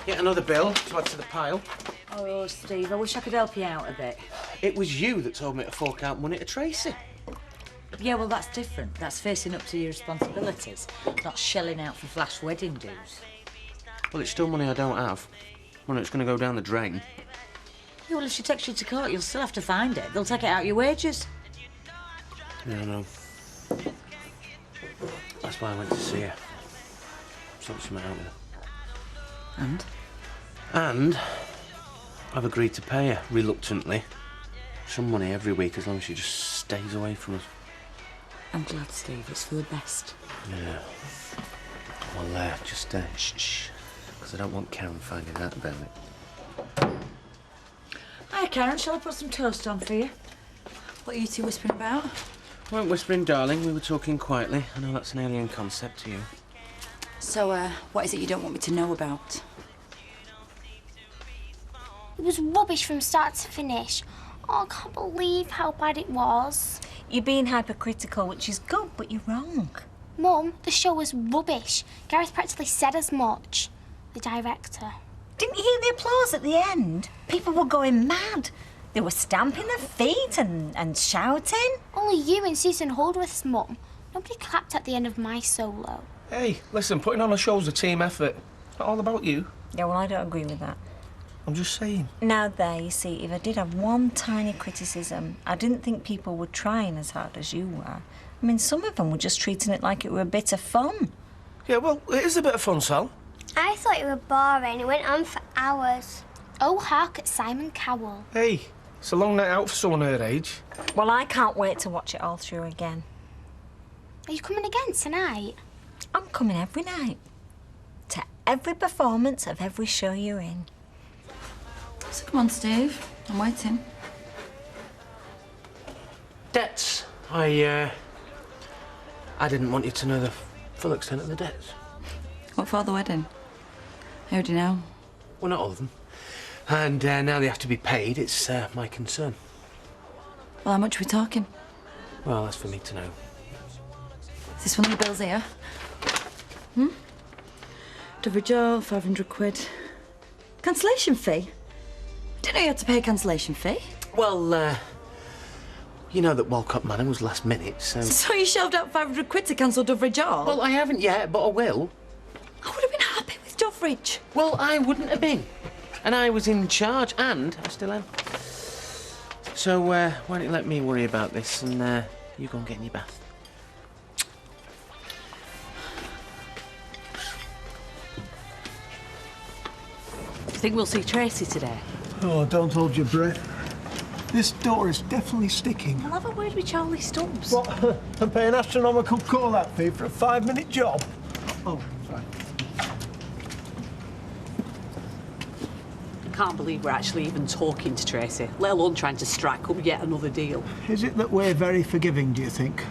Yet another bill to add to the pile. Oh, Steve, I wish I could help you out a bit. It was you that told me to fork out money to Tracy. Yeah, well, that's different. That's facing up to your responsibilities, not shelling out for flash wedding dues. Well, it's still money I don't have. Money that's going to go down the drain. Yeah, well, if she takes you to court, you'll still have to find it. They'll take it out of your wages. Yeah, I know. That's why I went to see her. Sort something out with her. And I've agreed to pay her, reluctantly, some money every week as long as she just stays away from us. I'm glad, Steve. It's for the best. Yeah. Well, just shh, because I don't want Karen finding out about it. Hi, Karen. Shall I put some toast on for you? What are you two whispering about? We weren't whispering, darling. We were talking quietly. I know that's an alien concept to you. So, what is it you don't want me to know about? It was rubbish from start to finish. Oh, I can't believe how bad it was. You're being hypercritical, which is good, but you're wrong. Mum, the show was rubbish. Gareth practically said as much. The director. Didn't you hear the applause at the end? People were going mad. They were stamping their feet and shouting. Only you and Susan Holdworth's mum. Nobody clapped at the end of my solo. Hey, listen, putting on a show's a team effort. It's not all about you. Yeah, well, I don't agree with that. I'm just saying. Now there, you see, if I did have one tiny criticism, I didn't think people were trying as hard as you were. I mean, some of them were just treating it like it were a bit of fun. Yeah, well, it is a bit of fun, Sal. I thought it was boring. It went on for hours. Oh, hark at Simon Cowell. Hey, it's a long night out for someone her age. Well, I can't wait to watch it all through again. Are you coming again tonight? I'm coming every night. To every performance of every show you're in. So come on, Steve. I'm waiting. Debts. I didn't want you to know the full extent of the debts. What for the wedding? How do you know? Well, not all of them. And now they have to be paid. It's my concern. Well, how much are we talking? Well, that's for me to know. Is this one of the bills here? Doveridge, 500 quid. Cancellation fee? Didn't know you had to pay a cancellation fee. Well, you know that Walcott Manor was last minute, so... So you shelved out 500 quid to cancel Doveridge Hall? Well, I haven't yet, but I will. I would have been happy with Doveridge. Well, I wouldn't have been. And I was in charge, and I still am. So, why don't you let me worry about this, and you go and get in your bath. Do you think we'll see Tracy today? Oh, don't hold your breath. This door is definitely sticking. I'll have a word with Charlie Stubbs. What? And pay an astronomical call-out fee for a 5-minute job? Oh, sorry. I can't believe we're actually even talking to Tracy, let alone trying to strike up yet another deal. Is it that we're very forgiving, do you think?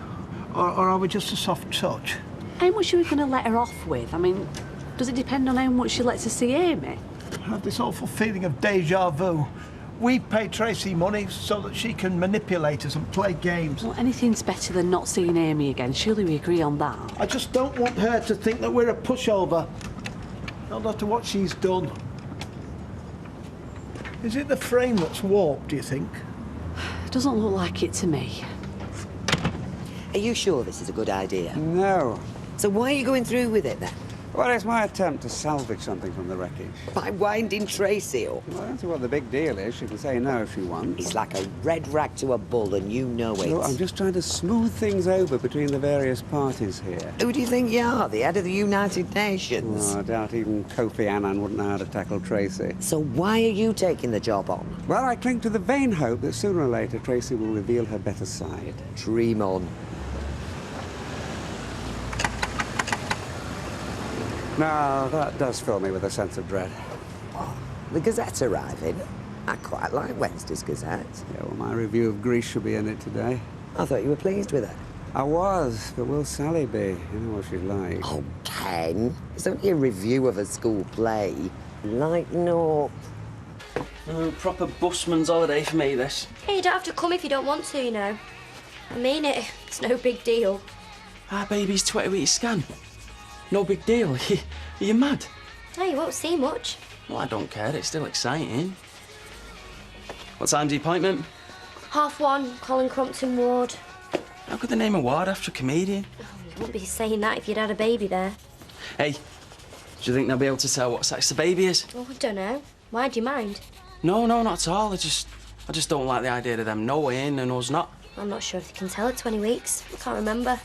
Or are we just a soft touch? How much are we going to let her off with? I mean, does it depend on how much she lets us see Amy? I have this awful feeling of déjà vu. We pay Tracy money so that she can manipulate us and play games. Well, anything's better than not seeing Amy again. Surely we agree on that. I just don't want her to think that we're a pushover. Not after what she's done. Is it the frame that's warped, do you think? It doesn't look like it to me. Are you sure this is a good idea? No. So why are you going through with it then? Well, it's my attempt to salvage something from the wreckage. By winding Tracy up? Well, I don't see what the big deal is. She can say no if she wants. He's like a red rag to a bull, and you know it. Look, I'm just trying to smooth things over between the various parties here. Who do you think you are, the head of the United Nations? Oh, I doubt even Kofi Annan wouldn't know how to tackle Tracy. So why are you taking the job on? Well, I cling to the vain hope that sooner or later Tracy will reveal her better side. Dream on. Now, that does fill me with a sense of dread. Oh, the Gazette's arriving. I quite like Wednesday's Gazette. Yeah, well, my review of Greece should be in it today. I thought you were pleased with it. I was, but will Sally be? You know what she's like. Oh, Ken, it's only a review of a school play. Lighten up. Oh, proper busman's holiday for me, this. Hey, you don't have to come if you don't want to, you know. I mean it. It's no big deal. Our baby's 20-week scan. No big deal. Are you mad? No, you won't see much. Well, I don't care. It's still exciting. What time's the appointment? 1:30, Colin Crumpton Ward. How could they name a ward after a comedian? Oh, you wouldn't be saying that if you'd had a baby there. Hey, do you think they'll be able to tell what sex the baby is? Oh, I don't know. Why do you mind? No, not at all. I just don't like the idea of them knowing and us not. I'm not sure if they can tell at 20 weeks. I can't remember.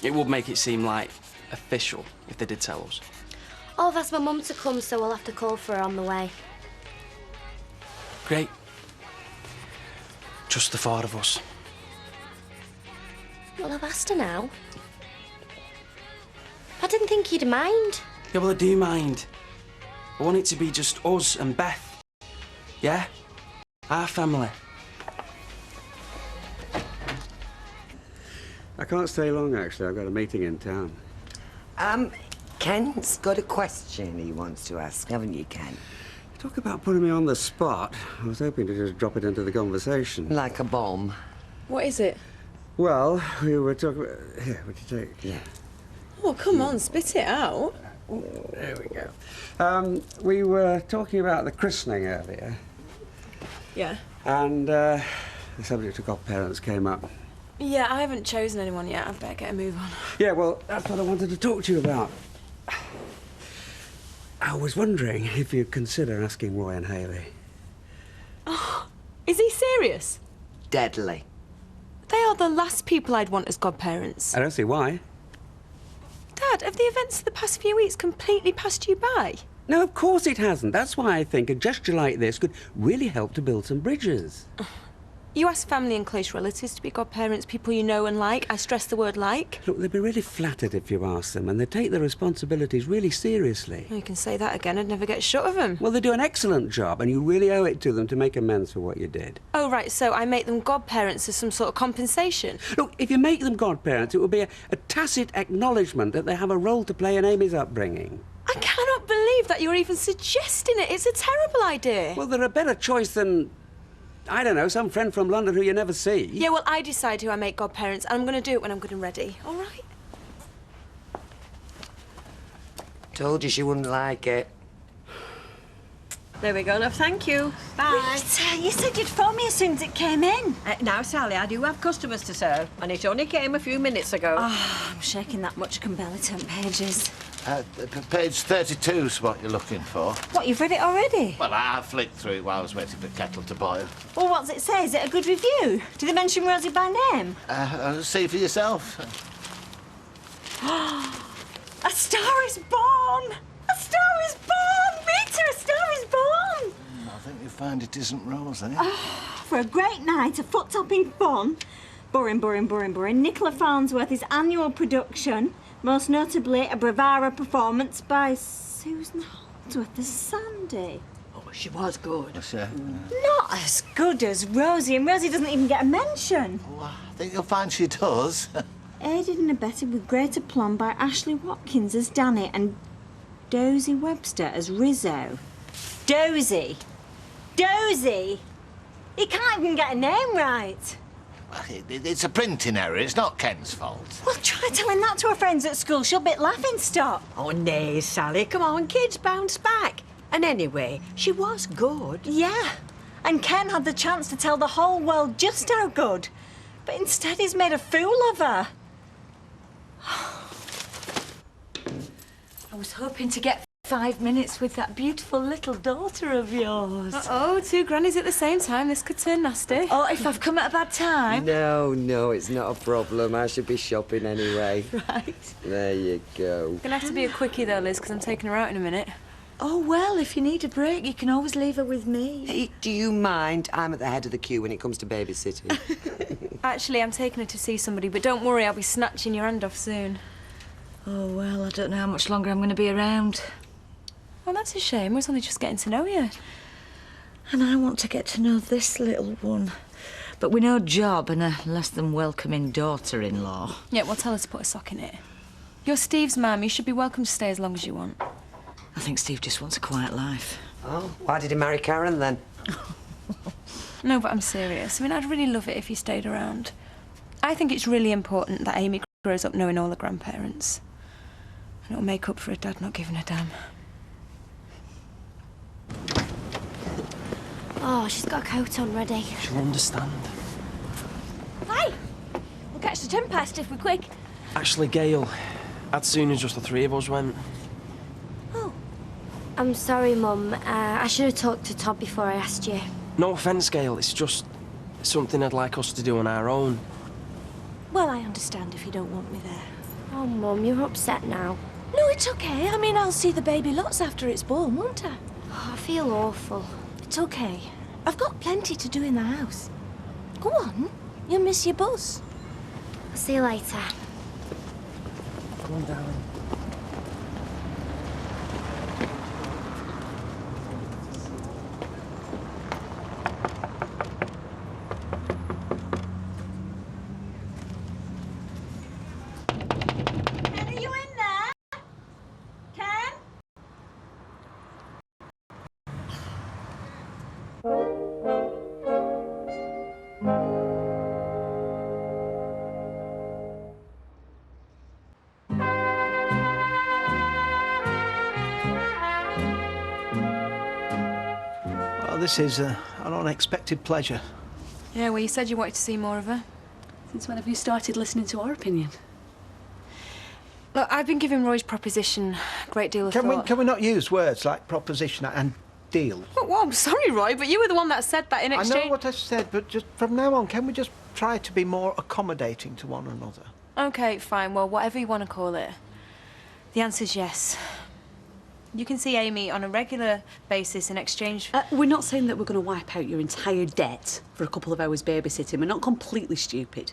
It would make it seem like official if they did tell us. Oh, I've asked my mum to come, so we'll have to call for her on the way. Great. Just the four of us. Well, I've asked her now. I didn't think you'd mind. Yeah, well, I do mind. I want it to be just us and Beth. Yeah? Our family. I can't stay long, actually. I've got a meeting in town. Ken's got a question he wants to ask, haven't you, Ken? Talk about putting me on the spot. I was hoping to just drop it into the conversation. Like a bomb. What is it? Well, we were talking about... Here, would you take... Yeah. Oh, come on, spit it out. There we go. We were talking about the christening earlier. Yeah. And the subject of godparents came up. Yeah, I haven't chosen anyone yet. I'd better get a move on. Yeah, well, that's what I wanted to talk to you about. I was wondering if you'd consider asking Roy and Hayley. Oh, is he serious? Deadly. They are the last people I'd want as godparents. I don't see why. Dad, have the events of the past few weeks completely passed you by? No, of course it hasn't. That's why I think a gesture like this could really help to build some bridges. You ask family and close relatives to be godparents, people you know and like. I stress the word like. Look, they'd be really flattered if you asked them, and they take their responsibilities really seriously. You can say that again, I'd never get shut of them. Well, they do an excellent job, and you really owe it to them to make amends for what you did. Oh, right, so I make them godparents as some sort of compensation? Look, if you make them godparents, it will be a tacit acknowledgement that they have a role to play in Amy's upbringing. I cannot believe that you're even suggesting it. It's a terrible idea. Well, they're a better choice than, I don't know, some friend from London who you never see. Yeah, well, I decide who I make godparents, and I'm going to do it when I'm good and ready, all right? Told you she wouldn't like it. There we go, love. Thank you. Bye. Rita, you said you'd phone me as soon as it came in. Now, Sally, I do have customers to serve, and it only came a few minutes ago. Oh, I'm shaking that much. Can barely turn pages. Page 32's what you're looking for. What, you've read it already? Well, I flicked through it while I was waiting for the kettle to boil. Well, what does it say? Is it a good review? Do they mention Rosie by name? See for yourself. A star is born! A star is born! Rita, a star is born! I think you'll find it isn't Rosie. Oh, for a great night, a foot-topping fun. Boring. Nicola Farnsworth's annual production, most notably a bravura performance by Susan Holdsworth as Sandy. Oh, she was good. Not as good as Rosie, and Rosie doesn't even get a mention. Oh, I think you'll find she does. Aided and abetted with great aplomb by Ashley Watkins as Danny and Dozy Webster as Rizzo. Dozy! He can't even get a name right. Well, it's a printing error. It's not Ken's fault. Well, try telling that to her friends at school. She'll be laughing stock. Oh, nay, Sally. Come on, kids, bounce back. And anyway, she was good. Yeah. And Ken had the chance to tell the whole world just how good. But instead, he's made a fool of her. I was hoping to get 5 minutes with that beautiful little daughter of yours. Uh-oh, two grannies at the same time. This could turn nasty. Oh, if I've come at a bad time. No, it's not a problem. I should be shopping anyway. Right. There you go. Gonna have to be a quickie though, Liz, because I'm taking her out in a minute. Oh, well, if you need a break, you can always leave her with me. Hey, do you mind? I'm at the head of the queue when it comes to babysitting. Actually, I'm taking her to see somebody, but don't worry, I'll be snatching your hand off soon. Oh, well, I don't know how much longer I'm going to be around. Well, that's a shame. I was only just getting to know you. And I want to get to know this little one. But with no job and a less than welcoming daughter-in-law. Yeah, well, tell her to put a sock in it. You're Steve's mum. You should be welcome to stay as long as you want. I think Steve just wants a quiet life. Oh, why did he marry Karen then? No, but I'm serious. I mean, I'd really love it if you stayed around. I think it's really important that Amy grows up knowing all the grandparents. And it'll make up for her dad not giving a damn. Oh, she's got a coat on ready. She'll understand. Hi! We'll catch the 10 past if we're quick. Actually, Gail, I'd sooner just the three of us went. Oh. I'm sorry, Mum. I should have talked to Todd before I asked you. No offence, Gail, it's just something I'd like us to do on our own. Well, I understand if you don't want me there. Oh, Mum, you're upset now. No, it's okay. I mean, I'll see the baby lots after it's born, won't I? Oh, I feel awful. It's okay. I've got plenty to do in the house. Go on. You'll miss your bus. I'll see you later. Come on, darling. Ken, are you in there? Ken? Well, this is an unexpected pleasure. Yeah, well, you said you wanted to see more of her. Since when have you started listening to our opinion? Look, I've been giving Roy's proposition a great deal of thought. Can we not use words like proposition and deal? Well, I'm sorry, Roy, but you were the one that said that in exchange. I know what I said, but just from now on, can we just try to be more accommodating to one another? OK, fine. Well, whatever you want to call it. The answer's yes. You can see Amy on a regular basis in exchange for... We're not saying that we're going to wipe out your entire debt for a couple of hours babysitting. We're not completely stupid.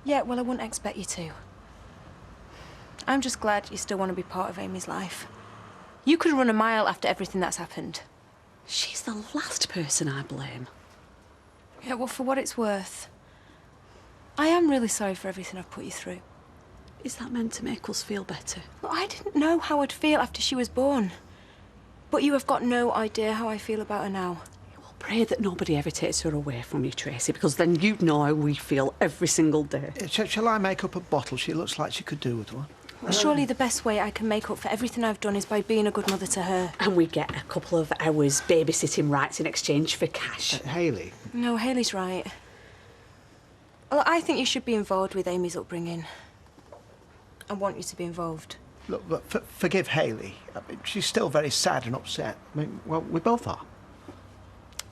Yeah, well, I wouldn't expect you to. I'm just glad you still want to be part of Amy's life. You could run a mile after everything that's happened. She's the last person I blame. Yeah, well, for what it's worth, I am really sorry for everything I've put you through. Is that meant to make us feel better? Well, I didn't know how I'd feel after she was born. But you have got no idea how I feel about her now. Well, pray that nobody ever takes her away from you, Tracy, because then you'd know how we feel every single day. Shall I make up a bottle? She looks like she could do with one. Well, surely the best way I can make up for everything I've done is by being a good mother to her. And we get a couple of hours babysitting rights in exchange for cash. Hayley? No, Hayley's right. Well, I think you should be involved with Amy's upbringing. I want you to be involved. Look, forgive Hayley. I mean, she's still very sad and upset. I mean, well, we both are.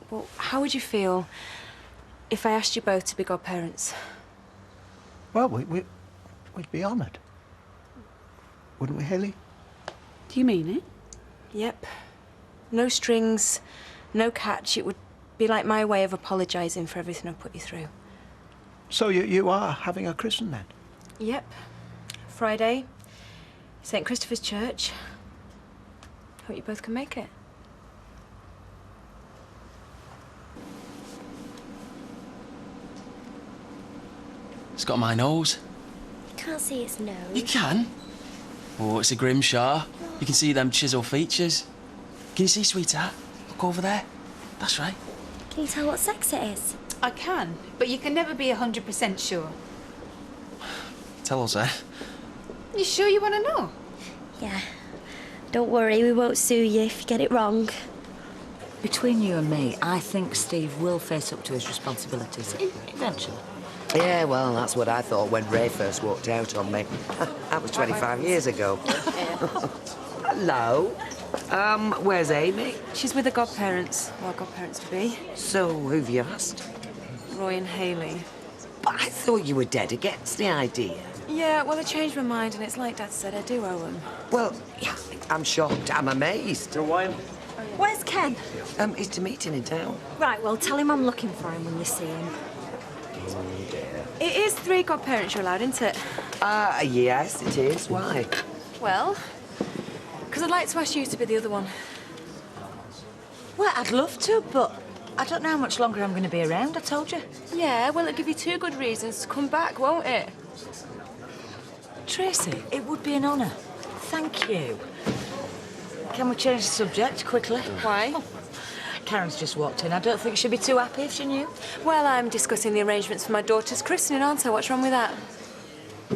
Well, how would you feel if I asked you both to be godparents? Well, we'd be honoured. Wouldn't we, Hayley? Do you mean it? Yep. No strings, no catch. It would be like my way of apologising for everything I've put you through. So you are having a christening then? Yep. Friday, St. Christopher's Church. Hope you both can make it. It's got my nose. You can't see its nose. You can. Oh, it's a Grimshaw. You can see them chisel features. Can you see, sweetheart? Look over there. That's right. Can you tell what sex it is? I can, but you can never be 100% sure. Tell us, eh? You sure you want to know? Yeah. Don't worry, we won't sue you if you get it wrong. Between you and me, I think Steve will face up to his responsibilities eventually. Yeah, well, that's what I thought when Ray first walked out on me. That was 25 years ago. Hello. Where's Amy? She's with her godparents, well, godparents-to-be. So, who've you asked? Roy and Hayley. But I thought you were dead against the idea. Yeah, well, I changed my mind, and it's like Dad said, I do owe them. Well, yeah, I'm shocked. I'm amazed. Your wine? Where's Ken? He's to meeting in town. Right, well, tell him I'm looking for him when you see him. Oh, dear. It is 3 godparents you're allowed, isn't it? Yes, it is. Why? Well, because I'd like to ask you to be the other one. Well, I'd love to, but I don't know how much longer I'm going to be around, I told you. Yeah, well, it'll give you 2 good reasons to come back, won't it? Tracy, it would be an honour. Thank you. Can we change the subject quickly? Why? Oh, Karen's just walked in. I don't think she'd be too happy if she knew. Well, I'm discussing the arrangements for my daughter's christening, aren't I? What's wrong with that?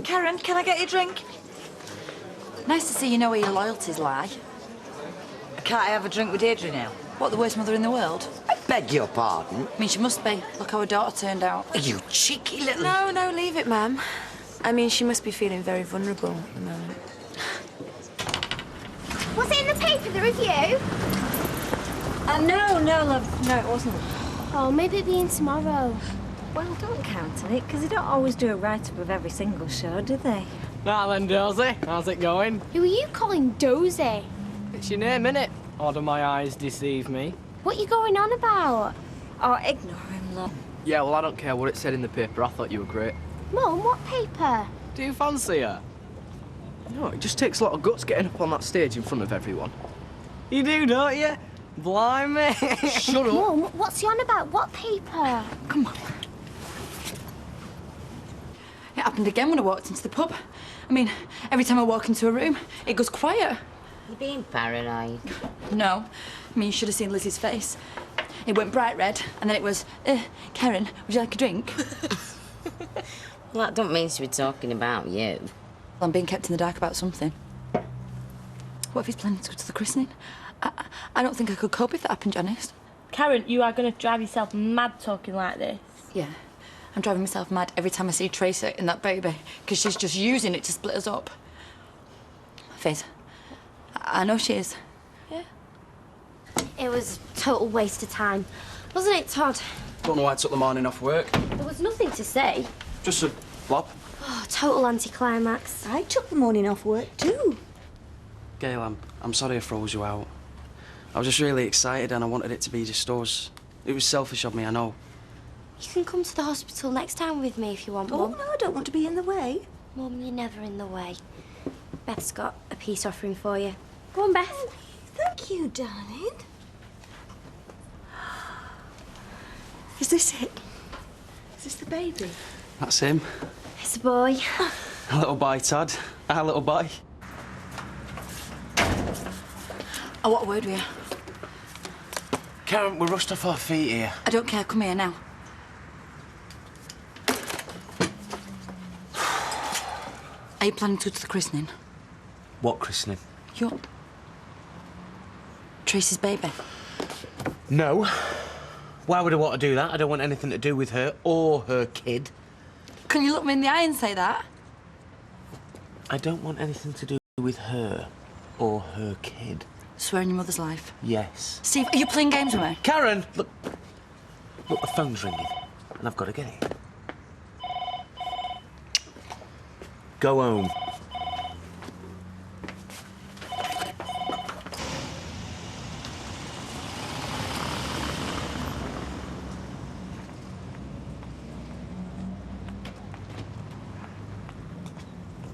Karen, can I get you a drink? Nice to see you know where your loyalties lie. Can't I have a drink with Deirdre now? What, the worst mother in the world? I beg your pardon? I mean, she must be. Look how her daughter turned out. You cheeky little... No, leave it, ma'am. I mean, she must be feeling very vulnerable at the moment. Was it in the paper, the review? No, love. No, it wasn't. Oh, maybe it'll be in tomorrow. Well, don't count on it, because they don't always do a write-up of every single show, do they? Now then, Dozy, how's it going? Who are you calling Dozy? It's your name, innit? Or do my eyes deceive me? What you going on about? Oh, ignore him, love. Yeah, well, I don't care what it said in the paper. I thought you were great. Mum, what paper? Do you fancy her? No, it just takes a lot of guts getting up on that stage in front of everyone. You do, don't you? Blimey. Shut up. Mum, what's he on about? What paper? Come on. It happened again when I walked into the pub. I mean, every time I walk into a room, it goes quiet. You're being paranoid. No. I mean, you should have seen Lizzie's face. It went bright red, and then it was, Karen, would you like a drink? Well, that don't mean she was talking about you. Well, I'm being kept in the dark about something. What if he's planning to go to the christening? I don't think I could cope if that happened, Janice. Karen, you are going to drive yourself mad talking like this. Yeah. I'm driving myself mad every time I see Tracy and that baby, because she's just using it to split us up. Fizz, I know she is. Yeah. It was a total waste of time, wasn't it, Todd? Don't know why I took the morning off work. There was nothing to say. Just a flop. Oh, total anticlimax. I took the morning off work too. Gail, I'm sorry I froze you out. I was just really excited and I wanted it to be just us. It was selfish of me, I know. You can come to the hospital next time with me if you want, Oh, Mum. no, I don't want to be in the way. Mum, you're never in the way. Beth's got a peace offering for you. Go on, Beth. Oh, thank you, darling. Is this it? Is this the baby? That's him. It's a boy. A little boy, Todd. Our little boy. I want a word with you. Karen, we're rushed off our feet here. I don't care. Come here now. Are you planning to go to the christening? What christening? Your... Tracy's baby. No. Why would I want to do that? I don't want anything to do with her or her kid. Can you look me in the eye and say that? I don't want anything to do with her or her kid. Swear on your mother's life. Yes. Steve, are you playing games with me? Karen! Look, the phone's ringing and I've got to get it. Go home.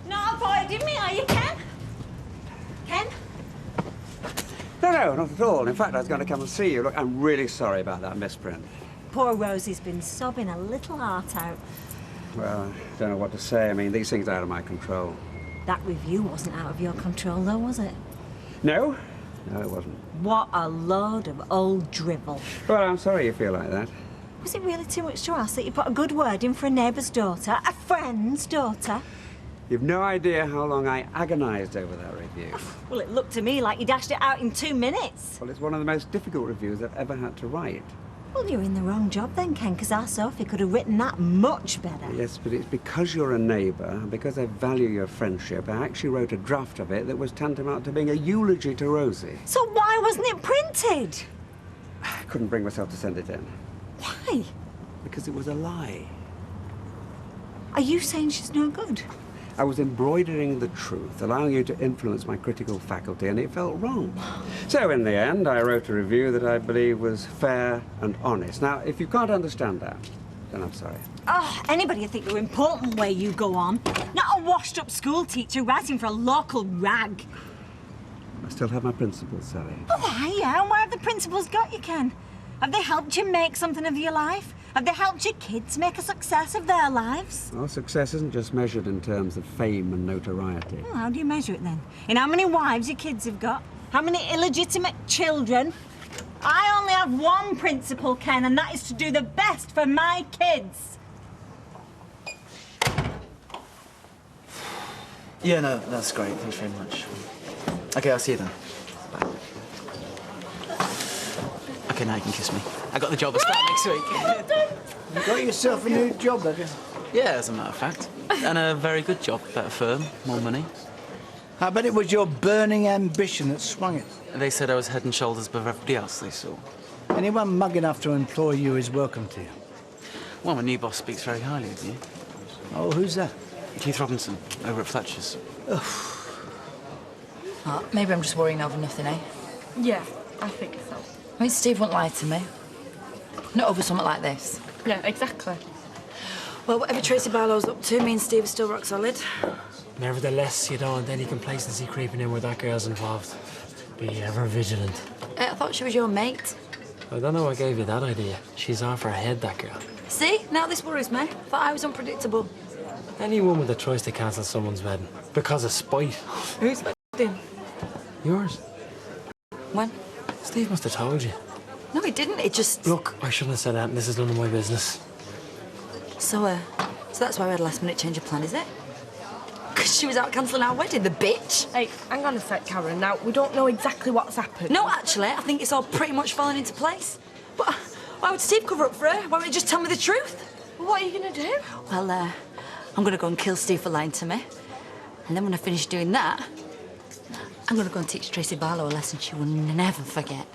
Not avoiding me, are you, Ken? Ken? No, not at all. In fact, I was going to come and see you. Look, I'm really sorry about that misprint. Poor Rosie's been sobbing a little heart out. Well, I don't know what to say. I mean, these things are out of my control. That review wasn't out of your control, though, was it? No? No, it wasn't. What a load of old drivel. Well, I'm sorry you feel like that. Was it really too much to ask that you put a good word in for a neighbour's daughter, a friend's daughter? You've no idea how long I agonised over that review. Well, it looked to me like you dashed it out in 2 minutes. Well, it's one of the most difficult reviews I've ever had to write. Well, you're in the wrong job then, Ken, because our Sophie could have written that much better. Yes, but it's because you're a neighbour, and because I value your friendship, I actually wrote a draft of it that was tantamount to being a eulogy to Rosie. So why wasn't it printed? I couldn't bring myself to send it in. Why? Because it was a lie. Are you saying she's no good? I was embroidering the truth, allowing you to influence my critical faculty, and it felt wrong. So in the end, I wrote a review that I believe was fair and honest. Now, if you can't understand that, then I'm sorry. Oh, anybody would think you're important where you go on. Not a washed-up school teacher writing for a local rag. I still have my principles, Sally. Oh, yeah, and where have the principals got you, Ken? Have they helped you make something of your life? Have they helped your kids make a success of their lives? Well, success isn't just measured in terms of fame and notoriety. Well, how do you measure it then? In how many wives your kids have got? How many illegitimate children? I only have one principle, Ken, and that is to do the best for my kids. Yeah, no, that's great. Thanks very much. Okay, I'll see you then. Bye. Okay, now you can kiss me. I got the job. I start next week. You got yourself a new job, have you? Yeah, as a matter of fact. And a very good job. Better firm, more money. I bet it was your burning ambition that swung it. They said I was head and shoulders above everybody else they saw. Anyone mug enough to employ you is welcome to you. Well, my new boss speaks very highly of you. Oh, who's that? Keith Robinson, over at Fletcher's. Oh, maybe I'm just worrying over nothing, eh? Yeah, I think so. I mean, Steve won't lie to me. Not over something like this. Yeah, exactly. Well, whatever Tracy Barlow's up to, me and Steve are still rock solid. Nevertheless, you don't want any complacency creeping in where that girl's involved. Be ever vigilant. I thought she was your mate. I don't know what gave you that idea. She's off her head, that girl. See? Now this worries me. Thought I was unpredictable. Any woman that tries to cancel someone's wedding because of spite. Who's wedding? Yours. When? Steve must have told you. No, he didn't. It just... Look, I shouldn't have said that, and this is none of my business. So that's why we had a last-minute change of plan, is it? Because she was out cancelling our wedding, the bitch. Hey, hang on a sec, Karen. Now, we don't know exactly what's happened. No, actually, I think it's all pretty much fallen into place. But why would Steve cover up for her? Why wouldn't he just tell me the truth? What are you going to do? Well, I'm going to go and kill Steve for lying to me. And then when I finish doing that, I'm going to go and teach Tracy Barlow a lesson she will never forget.